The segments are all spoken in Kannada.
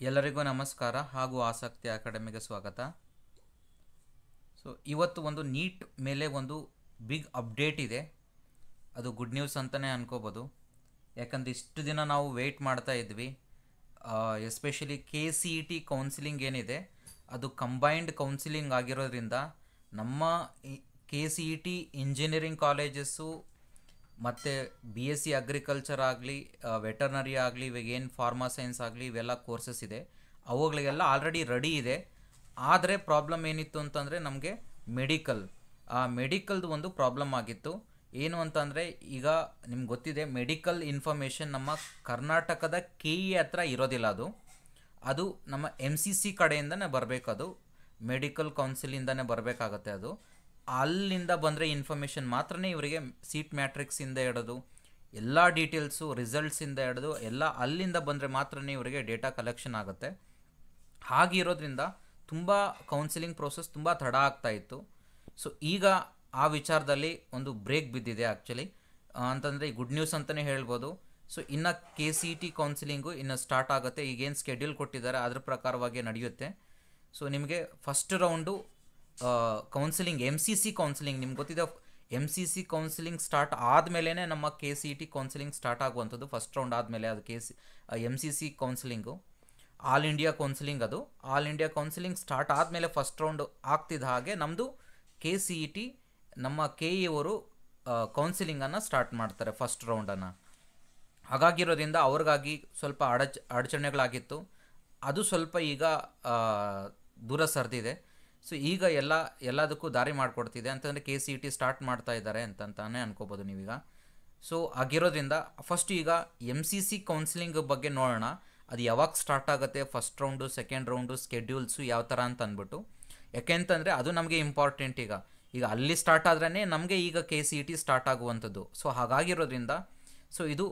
ಎಲ್ಲರಿಗೂ ನಮಸ್ಕಾರ ಹಾಗೂ ಆಸಕ್ತಿ ಅಕಾಡೆಮಿಗೆ ಸ್ವಾಗತ. ಇವತ್ತು ಒಂದು ನೀಟ್ ಮೇಲೆ ಒಂದು ಬಿಗ್ ಅಪ್ಡೇಟ್ ಇದೆ. ಅದು ಗುಡ್ ನ್ಯೂಸ್ ಅಂತಲೇ ಅನ್ಕೋಬೋದು. ಯಾಕಂದರೆ ಇಷ್ಟು ದಿನ ನಾವು ವೆಯ್ಟ್ ಮಾಡ್ತಾ ಇದ್ವಿ. ಎಸ್ಪೆಷಲಿ KCET ಕೌನ್ಸಿಲಿಂಗ್ ಏನಿದೆ ಅದು ಕಂಬೈನ್ಡ್ ಕೌನ್ಸಿಲಿಂಗ್ ಆಗಿರೋದ್ರಿಂದ ನಮ್ಮ KCET ಇಂಜಿನಿಯರಿಂಗ್ ಕಾಲೇಜಸ್ಸು ಮತ್ತು BSc ಅಗ್ರಿಕಲ್ಚರ್ ಆಗಲಿ, ವೆಟರ್ನರಿ ಆಗಲಿ, ಇವಾಗ ಏನು ಫಾರ್ಮಾ ಸೈನ್ಸ್ ಆಗಲಿ, ಇವೆಲ್ಲ ಕೋರ್ಸಸ್ ಇದೆ, ಅವುಗಳಿಗೆಲ್ಲ ಆಲ್ರೆಡಿ ರೆಡಿ ಇದೆ. ಆದರೆ ಪ್ರಾಬ್ಲಮ್ ಏನಿತ್ತು ಅಂತಂದರೆ ನಮಗೆ ಮೆಡಿಕಲ್ದು ಒಂದು ಪ್ರಾಬ್ಲಮ್ ಆಗಿತ್ತು. ಏನು ಅಂತಂದರೆ ಈಗ ನಿಮ್ಗೆ ಗೊತ್ತಿದೆ, ಮೆಡಿಕಲ್ ಇನ್ಫಾರ್ಮೇಷನ್ ನಮ್ಮ ಕರ್ನಾಟಕದ KE ಹತ್ರ ಇರೋದಿಲ್ಲ. ಅದು ನಮ್ಮ MCC ಕಡೆಯಿಂದನೇ ಬರಬೇಕು. ಅದು ಮೆಡಿಕಲ್ ಕೌನ್ಸಿಲಿಂದನೇ ಬರಬೇಕಾಗತ್ತೆ. ಅದು ಅಲ್ಲಿಂದ ಬಂದರೆ ಇನ್ಫಾರ್ಮೇಷನ್ ಮಾತ್ರನೇ ಇವರಿಗೆ ಸೀಟ್ ಮ್ಯಾಟ್ರಿಕ್ಸಿಂದ ಹಿಡಿದು ಎಲ್ಲ ಡೀಟೇಲ್ಸು, ರಿಸಲ್ಟ್ಸಿಂದ ಹಿಡಿದು ಎಲ್ಲ ಅಲ್ಲಿಂದ ಬಂದರೆ ಮಾತ್ರನೇ ಇವರಿಗೆ ಡೇಟಾ ಕಲೆಕ್ಷನ್ ಆಗುತ್ತೆ. ಹಾಗಿರೋದ್ರಿಂದ ತುಂಬ ಕೌನ್ಸಿಲಿಂಗ್ ಪ್ರೋಸೆಸ್ ತುಂಬ ತಡ ಆಗ್ತಾಯಿತ್ತು. ಈಗ ಆ ವಿಚಾರದಲ್ಲಿ ಒಂದು ಬ್ರೇಕ್ ಬಿದ್ದಿದೆ ಆ್ಯಕ್ಚುಲಿ. ಅಂತಂದರೆ ಗುಡ್ ನ್ಯೂಸ್ ಅಂತಲೇ ಹೇಳ್ಬೋದು. ಇನ್ನು KCET ಕೌನ್ಸಿಲಿಂಗು ಇನ್ನು ಸ್ಟಾರ್ಟ್ ಆಗುತ್ತೆ. ಈಗೇನು ಸ್ಕೆಡ್ಯೂಲ್ ಕೊಟ್ಟಿದ್ದಾರೆ ಅದ್ರ ಪ್ರಕಾರವಾಗಿ ನಡೆಯುತ್ತೆ. ನಿಮಗೆ first round counselling MCC counselling, ನಿಮ್ಗೆ ಗೊತ್ತಿದೆ, MCC ಕೌನ್ಸಿಲಿಂಗ್ ಸ್ಟಾರ್ಟ್ ಆದಮೇಲೆ ನಮ್ಮ KCET ಕೌನ್ಸಿಲಿಂಗ್ ಸ್ಟಾರ್ಟ್ ಆಗುವಂಥದ್ದು. ಫಸ್ಟ್ ರೌಂಡ್ ಆದಮೇಲೆ ಅದು MCC counselling all India counselling. ಅದು ಆಲ್ ಇಂಡಿಯಾ ಕೌನ್ಸಿಲಿಂಗ್ ಸ್ಟಾರ್ಟ್ ಆದಮೇಲೆ ಫಸ್ಟ್ ರೌಂಡ್ ಆಗ್ತಿದ್ದ ಹಾಗೆ ನಮ್ಮದು KCET ನಮ್ಮ KE ಅವರು ಕೌನ್ಸಿಲಿಂಗನ್ನು ಸ್ಟಾರ್ಟ್ ಮಾಡ್ತಾರೆ, ಫಸ್ಟ್ ರೌಂಡನ್ನು. ಹಾಗಾಗಿರೋದ್ರಿಂದ ಅವ್ರಿಗಾಗಿ ಸ್ವಲ್ಪ ಅಡಚಣೆಗಳಾಗಿತ್ತು. ಅದು ಸ್ವಲ್ಪ ಈಗ ದೂರ ಸರಿದಿದೆ. ಈಗ ಎಲ್ಲದಕ್ಕೂ ದಾರಿ ಮಾಡಿಕೊಡ್ತಿದೆ. ಅಂತಂದರೆ KCET ಸ್ಟಾರ್ಟ್ ಮಾಡ್ತಾ ಇದ್ದಾರೆ ಅಂತಂತಾನೆ ಅನ್ಕೋಬೋದು ನೀವೀಗ. ಆಗಿರೋದ್ರಿಂದ ಫಸ್ಟ್ ಈಗ MCC ಕೌನ್ಸಿಲಿಂಗ್ ಬಗ್ಗೆ ನೋಡೋಣ. ಅದು ಯಾವಾಗ ಸ್ಟಾರ್ಟ್ ಆಗುತ್ತೆ, ಫಸ್ಟ್ ರೌಂಡು, ಸೆಕೆಂಡ್ ರೌಂಡು, ಸ್ಕೆಡ್ಯೂಲ್ಸು ಯಾವ ಥರ ಅಂತ ಅಂದ್ಬಿಟ್ಟು. ಯಾಕೆಂತಂದರೆ ಅದು ನಮಗೆ ಇಂಪಾರ್ಟೆಂಟ್. ಈಗ ಅಲ್ಲಿ ಸ್ಟಾರ್ಟ್ ಆದ್ರೇ ನಮಗೆ ಈಗ KCET ಸ್ಟಾರ್ಟ್ ಆಗುವಂಥದ್ದು. ಹಾಗಾಗಿರೋದ್ರಿಂದ ಇದು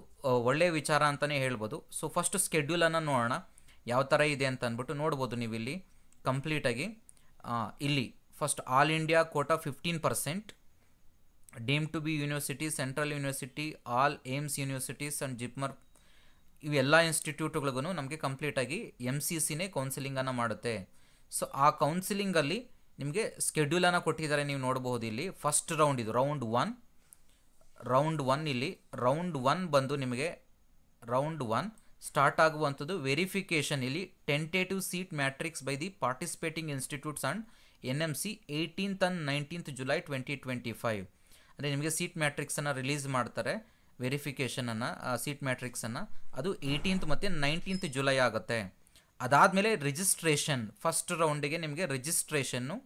ಒಳ್ಳೆಯ ವಿಚಾರ ಅಂತಲೇ ಹೇಳ್ಬೋದು. ಫಸ್ಟ್ ಸ್ಕೆಡ್ಯೂಲನ್ನು ನೋಡೋಣ ಯಾವ ಥರ ಇದೆ ಅಂತ ಅಂದ್ಬಿಟ್ಟು ನೋಡ್ಬೋದು ನೀವು ಇಲ್ಲಿ ಕಂಪ್ಲೀಟಾಗಿ. ಇಲ್ಲಿ first all India quota 15%, deem to be university, central university, all AIIMS universities and JIPMER, ಇವೆಲ್ಲ ಇನ್ಸ್ಟಿಟ್ಯೂಟ್ಗಳಿಗೂ ನಮಗೆ ಕಂಪ್ಲೀಟಾಗಿ MCCನೇ ಕೌನ್ಸಿಲಿಂಗನ್ನು ಮಾಡುತ್ತೆ. ಆ ಕೌನ್ಸಿಲಿಂಗಲ್ಲಿ ನಿಮಗೆ ಸ್ಕೆಡ್ಯೂಲನ್ನು ಕೊಟ್ಟಿದ್ದಾರೆ, ನೀವು ನೋಡಬಹುದು ಇಲ್ಲಿ. ಫಸ್ಟ್ ರೌಂಡ್ ಇದು ರೌಂಡ್ ಒನ್. ಇಲ್ಲಿ ರೌಂಡ್ 1 ಬಂದು ನಿಮಗೆ ರೌಂಡ್ 1 ಸ್ಟಾರ್ಟ್ ಆಗುವಂಥದ್ದು ವೆರಿಫಿಕೇಷನ್. ಇಲ್ಲಿ tentative seat matrix by the participating institutes and NMC 18th and 19th July 2025. ಅಂದರೆ ನಿಮಗೆ ಸೀಟ್ ಮ್ಯಾಟ್ರಿಕ್ಸನ್ನು ರಿಲೀಸ್ ಮಾಡ್ತಾರೆ, ವೆರಿಫಿಕೇಷನನ್ನು, ಸೀಟ್ ಮ್ಯಾಟ್ರಿಕ್ಸನ್ನು. ಅದು 18th ಮತ್ತು 19th July ಆಗುತ್ತೆ. ಅದಾದಮೇಲೆ ರಿಜಿಸ್ಟ್ರೇಷನ್, ಫಸ್ಟ್ ರೌಂಡಿಗೆ ನಿಮಗೆ ರಿಜಿಸ್ಟ್ರೇಷನ್ನು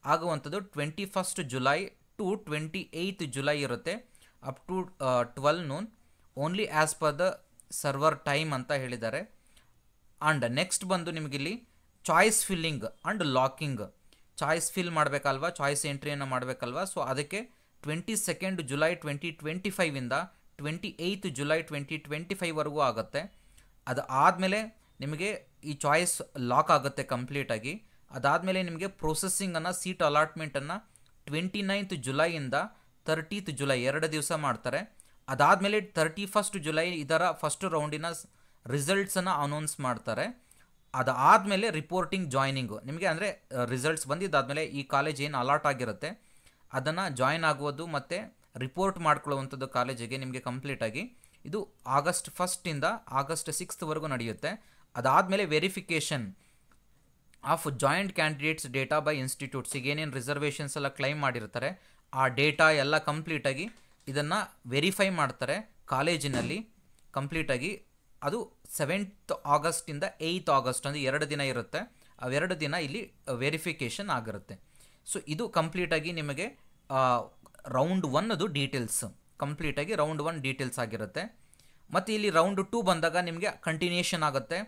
ಆಗುವಂಥದ್ದು 21st July to 28th July ಇರುತ್ತೆ, up to 12 noon, only as per the server time ಅಂತ ಹೇಳಿದ್ದಾರೆ. ಆ್ಯಂಡ್ ನೆಕ್ಸ್ಟ್ ಬಂದು ನಿಮಗಿಲ್ಲಿ choice filling and locking. Choice fill ಮಾಡಬೇಕಲ್ವ, ಚಾಯ್ಸ್ ಎಂಟ್ರಿಯನ್ನು ಮಾಡಬೇಕಲ್ವ. ಅದಕ್ಕೆ 22nd July 2025ಇಂದ 28th July 2025ವರೆಗೂ ಆಗುತ್ತೆ. ಅದು ಆದಮೇಲೆ ನಿಮಗೆ ಈ ಚಾಯ್ಸ್ ಲಾಕ್ ಆಗುತ್ತೆ ಕಂಪ್ಲೀಟಾಗಿ. ಅದಾದಮೇಲೆ ನಿಮಗೆ ಪ್ರೊಸೆಸಿಂಗನ್ನು, ಸೀಟ್ ಅಲಾಟ್ಮೆಂಟನ್ನು 29th July ಇಂದ 30th July 2 ದಿವಸ ಮಾಡ್ತಾರೆ. ಅದಾದಮೇಲೆ 31st July ಇದರ ಫಸ್ಟ್ ರೌಂಡಿನ ರಿಸಲ್ಟ್ಸನ್ನು ಅನೌನ್ಸ್ ಮಾಡ್ತಾರೆ. ಅದಾದಮೇಲೆ ರಿಪೋರ್ಟಿಂಗ್ ಜಾಯ್ನಿಂಗು ನಿಮಗೆ, ಅಂದರೆ ರಿಸಲ್ಟ್ಸ್ ಬಂದಿದ್ದಾದಮೇಲೆ ಈ ಕಾಲೇಜ್ ಏನು ಅಲಾಟ್ ಆಗಿರುತ್ತೆ ಅದನ್ನು ಜಾಯ್ನ್ ಆಗುವುದು ಮತ್ತು ರಿಪೋರ್ಟ್ ಮಾಡ್ಕೊಳ್ಳುವಂಥದ್ದು ಕಾಲೇಜಿಗೆ ನಿಮಗೆ ಕಂಪ್ಲೀಟಾಗಿ. ಇದು August 1st ಇಂದ August 6th ನಡೆಯುತ್ತೆ. ಅದಾದಮೇಲೆ verification of joint candidates data by institutes. ಈಗ ಏನೇನು ರಿಸರ್ವೇಷನ್ಸ್ ಎಲ್ಲ ಕ್ಲೈಮ್ ಮಾಡಿರ್ತಾರೆ ಆ ಡೇಟಾ ಎಲ್ಲ ಕಂಪ್ಲೀಟಾಗಿ ಇದನ್ನು ವೆರಿಫೈ ಮಾಡ್ತಾರೆ ಕಾಲೇಜಿನಲ್ಲಿ ಕಂಪ್ಲೀಟಾಗಿ. ಅದು 7th August ಇಂದ 8th August, ಅಂದರೆ 2 ದಿನ ಇರುತ್ತೆ. ಅವೆರಡು ದಿನ ಇಲ್ಲಿ ವೆರಿಫಿಕೇಷನ್ ಆಗಿರುತ್ತೆ. ಇದು ಕಂಪ್ಲೀಟಾಗಿ ನಿಮಗೆ ರೌಂಡ್ 1 ಡೀಟೇಲ್ಸ್, ಕಂಪ್ಲೀಟಾಗಿ ರೌಂಡ್ 1 ಡೀಟೇಲ್ಸ್ ಆಗಿರುತ್ತೆ. ಮತ್ತು ಇಲ್ಲಿ ರೌಂಡ್ 2 ಬಂದಾಗ ನಿಮಗೆ ಕಂಟಿನ್ಯೂಷನ್ ಆಗುತ್ತೆ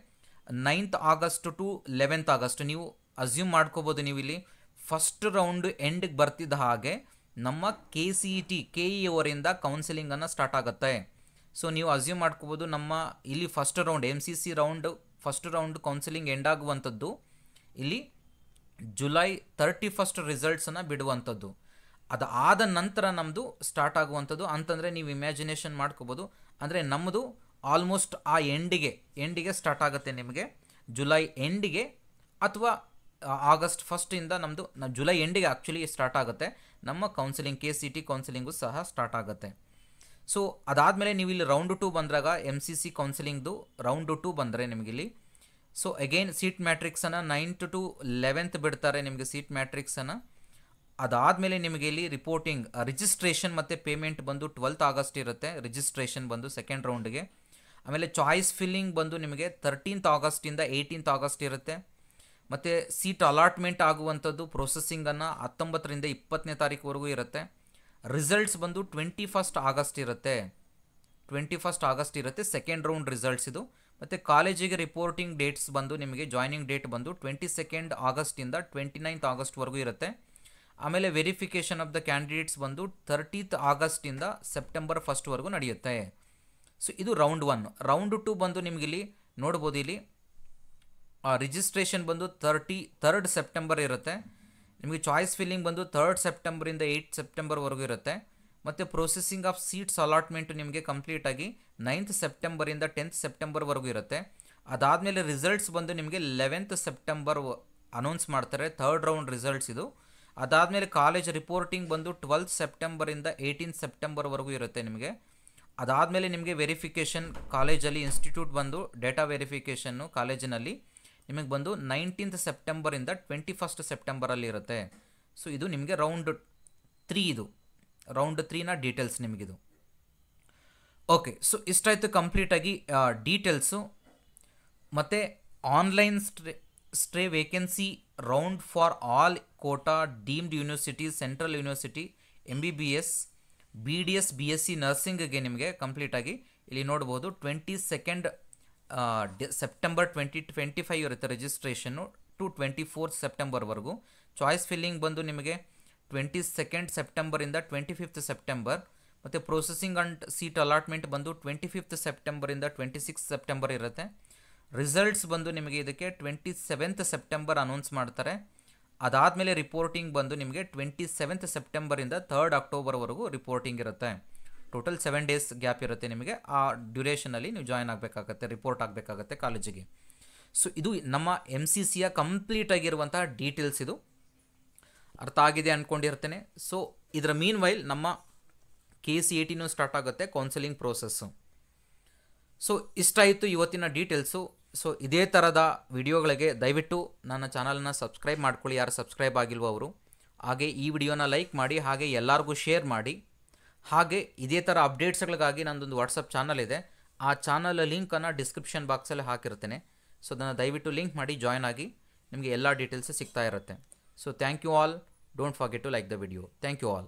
9th August to 11th August. ನೀವು ಅಸ್ಯೂಮ್ ಮಾಡ್ಕೋಬೋದು, ನೀವು ಇಲ್ಲಿ ಫಸ್ಟ್ ರೌಂಡ್ ಎಂಡಿಗೆ ಬರ್ತಿದ್ದ ಹಾಗೆ ನಮ್ಮ KCET KE ಅವರಿಂದ ಕೌನ್ಸಿಲಿಂಗನ್ನು ಸ್ಟಾರ್ಟ್ ಆಗುತ್ತೆ. ನೀವು ಅಸ್ಯೂಮ್ ಮಾಡ್ಕೋಬೋದು, ನಮ್ಮ ಇಲ್ಲಿ first round MCC round first round counselling end ಆಗುವಂಥದ್ದು ಇಲ್ಲಿ July 31st ರಿಸಲ್ಟ್ಸನ್ನು ಬಿಡುವಂಥದ್ದು. ಅದಾದ ನಂತರ ನಮ್ಮದು ಸ್ಟಾರ್ಟ್ ಆಗುವಂಥದ್ದು ಅಂತಂದರೆ ನೀವು ಇಮ್ಯಾಜಿನೇಷನ್ ಮಾಡ್ಕೋಬೋದು. ಅಂದರೆ ನಮ್ಮದು ಆಲ್ಮೋಸ್ಟ್ ಆ ಎಂಡಿಗೆ ಸ್ಟಾರ್ಟ್ ಆಗುತ್ತೆ ನಿಮಗೆ ಜುಲೈ ಎಂಡಿಗೆ ಅಥವಾ ಆಗಸ್ಟ್ ಫಸ್ಟಿಂದ ನಮ್ಮದು ಜುಲೈ ಎಂಡಿಗೆ ಆ್ಯಕ್ಚುಲಿ ಸ್ಟಾರ್ಟ್ ಆಗುತ್ತೆ ನಮ್ಮ ಕೌನ್ಸಿಲಿಂಗ್ KCET ಕೌನ್ಸಿಲಿಂಗು ಸಹ ಸ್ಟಾರ್ಟ್ ಆಗುತ್ತೆ. ಸೊ ಅದಾದಮೇಲೆ ನೀವು ಇಲ್ಲಿ ರೌಂಡ್ 2 ಬಂದಾಗ MCC ಕೌನ್ಸಿಲಿಂಗ್ದು ರೌಂಡ್ 2 ಬಂದರೆ ನಿಮಗಿಲ್ಲಿ ಸೊ ಅಗೈನ್ ಸೀಟ್ ಮ್ಯಾಟ್ರಿಕ್ಸನ್ನು 9th to 11th ಬಿಡ್ತಾರೆ ನಿಮಗೆ ಸೀಟ್ ಮ್ಯಾಟ್ರಿಕ್ಸನ್ನು. ಅದಾದಮೇಲೆ ನಿಮಗೆ ಇಲ್ಲಿ ರಿಪೋರ್ಟಿಂಗ್ ರಿಜಿಸ್ಟ್ರೇಷನ್ ಮತ್ತು ಪೇಮೆಂಟ್ ಬಂದು 12th ಆಗಸ್ಟ್ ಇರುತ್ತೆ ರಿಜಿಸ್ಟ್ರೇಷನ್ ಬಂದು ಸೆಕೆಂಡ್ ರೌಂಡ್ಗೆ. ಆಮೇಲೆ ಚಾಯ್ಸ್ ಫಿಲ್ಲಿಂಗ್ ಬಂದು ನಿಮಗೆ 13th ಆಗಸ್ಟಿಂದ 18th ಆಗಸ್ಟ್ ಇರುತ್ತೆ. ಮತ್ತು ಸೀಟ್ ಅಲಾಟ್ಮೆಂಟ್ ಆಗುವಂಥದ್ದು ಪ್ರೊಸೆಸಿಂಗನ್ನು 19ರಿಂದ 20ನೇ ತಾರೀಕುವರೆಗೂ ಇರುತ್ತೆ. ರಿಸಲ್ಟ್ಸ್ ಬಂದು 21st ಆಗಸ್ಟ್ ಇರುತ್ತೆ 21st ಆಗಸ್ಟ್ ಇರುತ್ತೆ ಸೆಕೆಂಡ್ ರೌಂಡ್ ರಿಸಲ್ಟ್ಸ್ ಇದು. ಮತ್ತು ಕಾಲೇಜಿಗೆ ರಿಪೋರ್ಟಿಂಗ್ ಡೇಟ್ಸ್ ಬಂದು ನಿಮಗೆ ಜಾಯ್ನಿಂಗ್ ಡೇಟ್ ಬಂದು 22nd ಆಗಸ್ಟಿಂದ 29th ಆಗಸ್ಟ್ವರೆಗೂ ಇರುತ್ತೆ. ಆಮೇಲೆ ವೆರಿಫಿಕೇಷನ್ ಆಫ್ ದ ಕ್ಯಾಂಡಿಡೇಟ್ಸ್ ಬಂದು 30th ಆಗಸ್ಟಿಂದ ಸೆಪ್ಟೆಂಬರ್ 1 ನಡೆಯುತ್ತೆ. ಸೊ ಇದು ರೌಂಡ್ 1. ರೌಂಡ್ 2 ಬಂದು ನಿಮಗಿಲ್ಲಿ ನೋಡ್ಬೋದು, ಇಲ್ಲಿ ರಿಜಿಸ್ಟ್ರೇಷನ್ ಬಂದು 3rd ಸೆಪ್ಟೆಂಬರ್ ಇರುತ್ತೆ. ನಿಮಗೆ ಚಾಯ್ಸ್ ಫಿಲ್ಲಿಂಗ್ ಬಂದು 3rd ಸೆಪ್ಟೆಂಬರಿಂದ 8th ಸೆಪ್ಟೆಂಬರ್ವರೆಗೂ ಇರುತ್ತೆ. ಮತ್ತು ಪ್ರೊಸೆಸಿಂಗ್ ಆಫ್ ಸೀಟ್ಸ್ ಅಲಾಟ್ಮೆಂಟು ನಿಮಗೆ ಕಂಪ್ಲೀಟಾಗಿ 9th ಸೆಪ್ಟೆಂಬರಿಂದ 10th ಸೆಪ್ಟೆಂಬರ್ವರೆಗೂ ಇರುತ್ತೆ. ಅದಾದಮೇಲೆ ರಿಸಲ್ಟ್ಸ್ ಬಂದು ನಿಮಗೆ 11th ಸೆಪ್ಟೆಂಬರ್ ಅನೌನ್ಸ್ ಮಾಡ್ತಾರೆ 3rd ರೌಂಡ್ ರಿಸಲ್ಟ್ಸ್ ಇದು. ಅದಾದಮೇಲೆ ಕಾಲೇಜ್ ರಿಪೋರ್ಟಿಂಗ್ ಬಂದು 12th ಸೆಪ್ಟೆಂಬರಿಂದ 18th ಸೆಪ್ಟೆಂಬರ್ವರೆಗೂ ಇರುತ್ತೆ ನಿಮಗೆ. ಅದಾದಮೇಲೆ ನಿಮಗೆ ವೆರಿಫಿಕೇಷನ್ ಕಾಲೇಜಲ್ಲಿ ಇನ್ಸ್ಟಿಟ್ಯೂಟ್ ಬಂದು ಡೇಟಾ ವೆರಿಫಿಕೇಷನ್ನು ಕಾಲೇಜಿನಲ್ಲಿ ನಿಮಗೆ ಬಂದು 19th ಸೆಪ್ಟೆಂಬರಿಂದ 21st ಸೆಪ್ಟೆಂಬರಲ್ಲಿ ಇರುತ್ತೆ. ಸೊ ಇದು ನಿಮಗೆ ರೌಂಡ್ 3 ಇದು ರೌಂಡ್ 3ನ ಡೀಟೇಲ್ಸ್ ನಿಮಗಿದು. ಓಕೆ, ಸೊ ಇಷ್ಟಾಯಿತು ಕಂಪ್ಲೀಟಾಗಿ ಡೀಟೇಲ್ಸು. ಮತ್ತು online stray vacancy round for all quota deemed university, central university, MBBS, BDS, BSc ನರ್ಸಿಂಗ್ಗೆ ನಿಮಗೆ ಕಂಪ್ಲೀಟಾಗಿ ಇಲ್ಲಿ ನೋಡ್ಬೋದು 22nd ಸೆಪ್ಟೆಂಬರ್ 2025 ಇರುತ್ತೆ ರಿಜಿಸ್ಟ್ರೇಷನ್ನು ಟು 24th ಸೆಪ್ಟೆಂಬರ್ವರೆಗೂ. ಚಾಯ್ಸ್ ಫಿಲ್ಲಿಂಗ್ ಬಂದು ನಿಮಗೆ 22nd ಸೆಪ್ಟೆಂಬರಿಂದ 25th ಸೆಪ್ಟೆಂಬರ್. ಮತ್ತು ಪ್ರೊಸೆಸಿಂಗ್ ಆ್ಯಂಡ್ ಸೀಟ್ ಅಲಾಟ್ಮೆಂಟ್ ಬಂದು 25th ಸೆಪ್ಟೆಂಬರಿಂದ 26th ಸೆಪ್ಟೆಂಬರ್ ಇರುತ್ತೆ. ರಿಸಲ್ಟ್ಸ್ ಬಂದು ನಿಮಗೆ ಇದಕ್ಕೆ 27th ಸೆಪ್ಟೆಂಬರ್ ಅನೌನ್ಸ್ ಮಾಡ್ತಾರೆ. ಅದಾದಮೇಲೆ ರಿಪೋರ್ಟಿಂಗ್ ಬಂದು ನಿಮಗೆ 27th ಸೆಪ್ಟೆಂಬರಿಂದ 3rd ಅಕ್ಟೋಬರ್ವರೆಗೂ ರಿಪೋರ್ಟಿಂಗ್ ಇರುತ್ತೆ. ಟೋಟಲ್ 7 days ಗ್ಯಾಪ್ ಇರುತ್ತೆ ನಿಮಗೆ. ಆ ಡ್ಯೂರೇಷನಲ್ಲಿ ನೀವು ಜಾಯ್ನ್ ಆಗಬೇಕಾಗತ್ತೆ, ರಿಪೋರ್ಟ್ ಆಗಬೇಕಾಗತ್ತೆ ಕಾಲೇಜಿಗೆ. ಸೊ ಇದು ನಮ್ಮ MCCಯ ಕಂಪ್ಲೀಟ್ ಆಗಿರುವಂತಹ ಡೀಟೇಲ್ಸ್. ಇದು ಅರ್ಥ ಆಗಿದೆ ಅಂದ್ಕೊಂಡಿರ್ತೇನೆ. ಸೊ ಇದರ ಮೀನ್ ವೈಲ್ ನಮ್ಮ KCETನೂ ಸ್ಟಾರ್ಟ್ ಆಗುತ್ತೆ ಕೌನ್ಸಿಲಿಂಗ್ ಪ್ರೋಸೆಸ್ಸು. ಸೊ ಇಷ್ಟಾಯಿತು ಇವತ್ತಿನ ಡೀಟೇಲ್ಸು. ಸೊ ಇದೇ ಥರದ ವಿಡಿಯೋಗಳಿಗೆ ದಯವಿಟ್ಟು ನನ್ನ ಚಾನಲ್ನ ಸಬ್ಸ್ಕ್ರೈಬ್ ಮಾಡ್ಕೊಳ್ಳಿ, ಯಾರು ಸಬ್ಸ್ಕ್ರೈಬ್ ಆಗಿಲ್ವೋ ಅವರು. ಹಾಗೆ ಈ ವಿಡಿಯೋನ ಲೈಕ್ ಮಾಡಿ, ಹಾಗೆ ಎಲ್ಲರಿಗೂ ಶೇರ್ ಮಾಡಿ. ಹಾಗೆ ಇದೇ ಥರ ಅಪ್ಡೇಟ್ಸ್ಗಳಿಗಾಗಿ ನನ್ನದೊಂದು ವಾಟ್ಸಪ್ ಚಾನಲ್ ಇದೆ, ಆ ಚಾನಲ್ ಲಿಂಕನ್ನು ಡಿಸ್ಕ್ರಿಪ್ಷನ್ ಬಾಕ್ಸಲ್ಲಿ ಹಾಕಿರ್ತೇನೆ. ಸೊ ಅದನ್ನು ದಯವಿಟ್ಟು ಲಿಂಕ್ ಮಾಡಿ ಜಾಯ್ನ್ ಆಗಿ, ನಿಮಗೆ ಎಲ್ಲ ಡೀಟೇಲ್ಸ್ ಸಿಗ್ತಾ ಇರುತ್ತೆ. So thank you all. Don't forget to like the video. Thank you all.